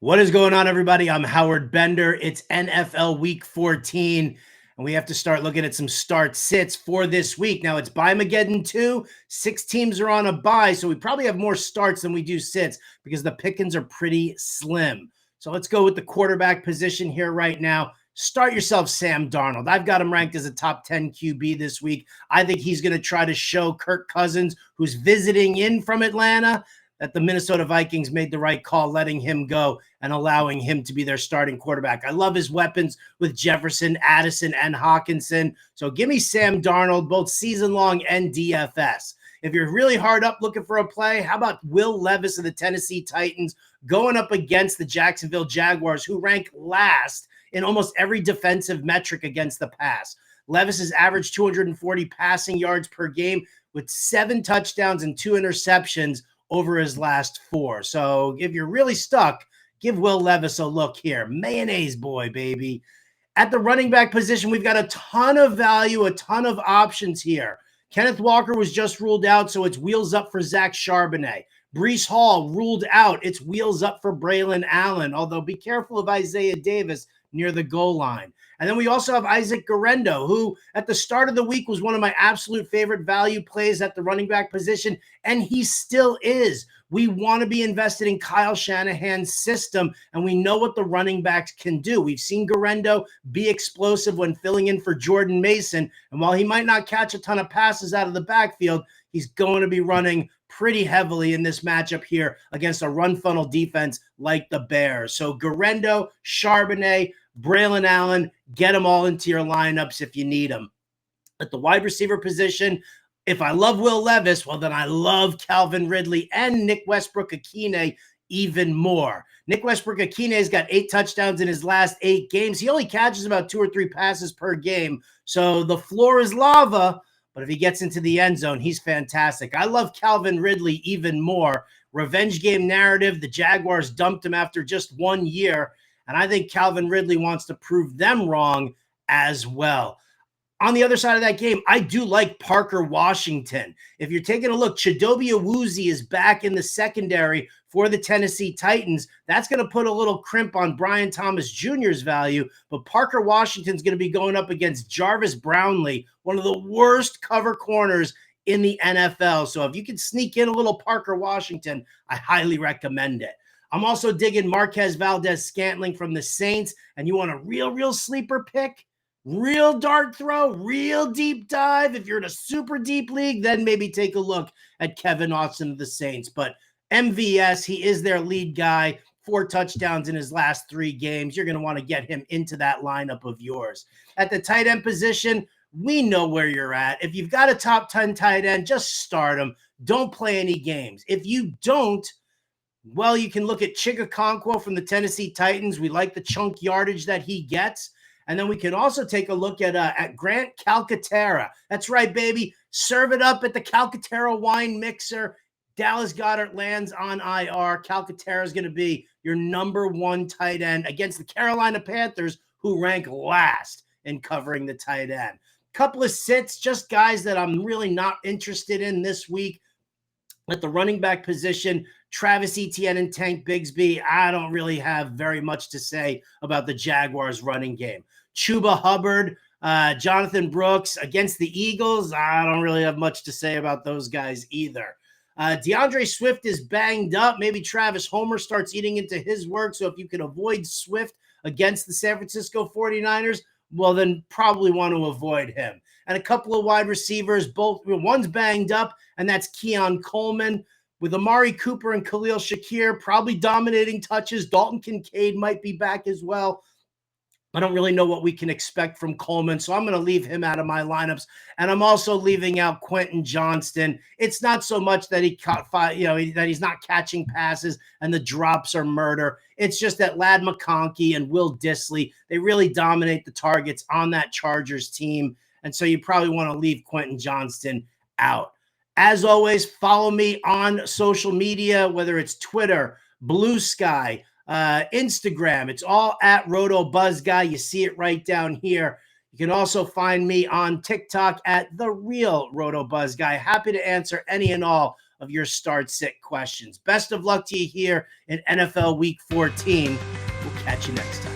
What is going on, everybody? I'm Howard Bender. It's NFL Week 14, and we have to start looking at some start sits for this week. Now, it's Bye-Mageddon 2. 6 teams are on a bye, so we probably have more starts than we do sits because the pickings are pretty slim. So let's go with the quarterback position here right now. Start yourself Sam Darnold. I've got him ranked as a top 10 QB this week. I think he's going to try to show Kirk Cousins, who's visiting in from Atlanta, that the Minnesota Vikings made the right call letting him go and allowing him to be their starting quarterback. I love his weapons with Jefferson, Addison, and Hawkinson. So give me Sam Darnold, both season long and DFS. If you're really hard up looking for a play, how about Will Levis of the Tennessee Titans going up against the Jacksonville Jaguars, who rank last in almost every defensive metric against the pass. Levis has averaged 240 passing yards per game with 7 touchdowns and 2 interceptions over his last 4. So if you're really stuck, give Will Levis a look here. Mayonnaise boy, baby. At the running back position, we've got a ton of value, a ton of options here. Kenneth Walker was just ruled out, so it's wheels up for Zach Charbonnet. Breece Hall ruled out. It's wheels up for Braylon Allen, although be careful of Isaiah Davis near the goal line. And then we also have Isaac Guerendo, who at the start of the week was one of my absolute favorite value plays at the running back position, and he still is. We want to be invested in Kyle Shanahan's system, and we know what the running backs can do. We've seen Guerendo be explosive when filling in for Jordan Mason, and while he might not catch a ton of passes out of the backfield, he's going to be running pretty heavily in this matchup here against a run funnel defense like the Bears. So Guerendo, Charbonnet, Braylon Allen, get them all into your lineups if you need them. At the wide receiver position, if I love Will Levis, well, then I love Calvin Ridley and Nick Westbrook-Ikhine even more. Nick Westbrook-Ikhine has got 8 touchdowns in his last 8 games. He only catches about 2 or 3 passes per game, so the floor is lava, but if he gets into the end zone, he's fantastic. I love Calvin Ridley even more. Revenge game narrative, the Jaguars dumped him after just 1 year, and I think Calvin Ridley wants to prove them wrong as well. On the other side of that game, I do like Parker Washington. If you're taking a look, Chidobe Awuzie is back in the secondary for the Tennessee Titans. That's going to put a little crimp on Brian Thomas Jr.'s value, but Parker Washington's going to be going up against Jarvis Brownlee, one of the worst cover corners in the NFL. So if you can sneak in a little Parker Washington, I highly recommend it. I'm also digging Marquez Valdez-Scantling from the Saints, and you want a real sleeper pick? Real dart throw, real deep dive. If you're in a super deep league, then maybe take a look at Kevin Austin of the Saints. But MVS, he is their lead guy, 4 touchdowns in his last 3 games. You're going to want to get him into that lineup of yours. At the tight end position, we know where you're at. If you've got a top 10 tight end, just start him. Don't play any games. If you don't, well, you can look at Chigakonkwo from the Tennessee Titans. We like the chunk yardage that he gets. And then we can also take a look at Grant Calcaterra. That's right, baby. Serve it up at the Calcaterra wine mixer. Dallas Goedert lands on IR. Calcaterra is going to be your number 1 tight end against the Carolina Panthers, who rank last in covering the tight end. Couple of sits, just guys that I'm really not interested in this week. At the running back position, Travis Etienne and Tank Bigsby, I don't really have very much to say about the Jaguars running game. Chuba Hubbard, Jonathan Brooks against the Eagles, I don't really have much to say about those guys either. DeAndre Swift is banged up. Maybe Travis Homer starts eating into his work, so if you can avoid Swift against the San Francisco 49ers, well, then probably want to avoid him. And a couple of wide receivers, one's banged up, and that's Keon Coleman. With Amari Cooper and Khalil Shakir probably dominating touches, Dalton Kincaid might be back as well. I don't really know what we can expect from Coleman, so I'm going to leave him out of my lineups. And I'm also leaving out Quentin Johnston. It's not so much that he caught that he's not catching passes and the drops are murder. It's just that Ladd McConkey and Will Dissly, they really dominate the targets on that Chargers team. And so you probably want to leave Quentin Johnston out. As always, follow me on social media, whether it's Twitter, Blue Sky, Instagram. It's all at RotoBuzzGuy. You see it right down here. You can also find me on TikTok at The Real RotoBuzzGuy. Happy to answer any and all of your start sit questions. Best of luck to you here in NFL Week 14. We'll catch you next time.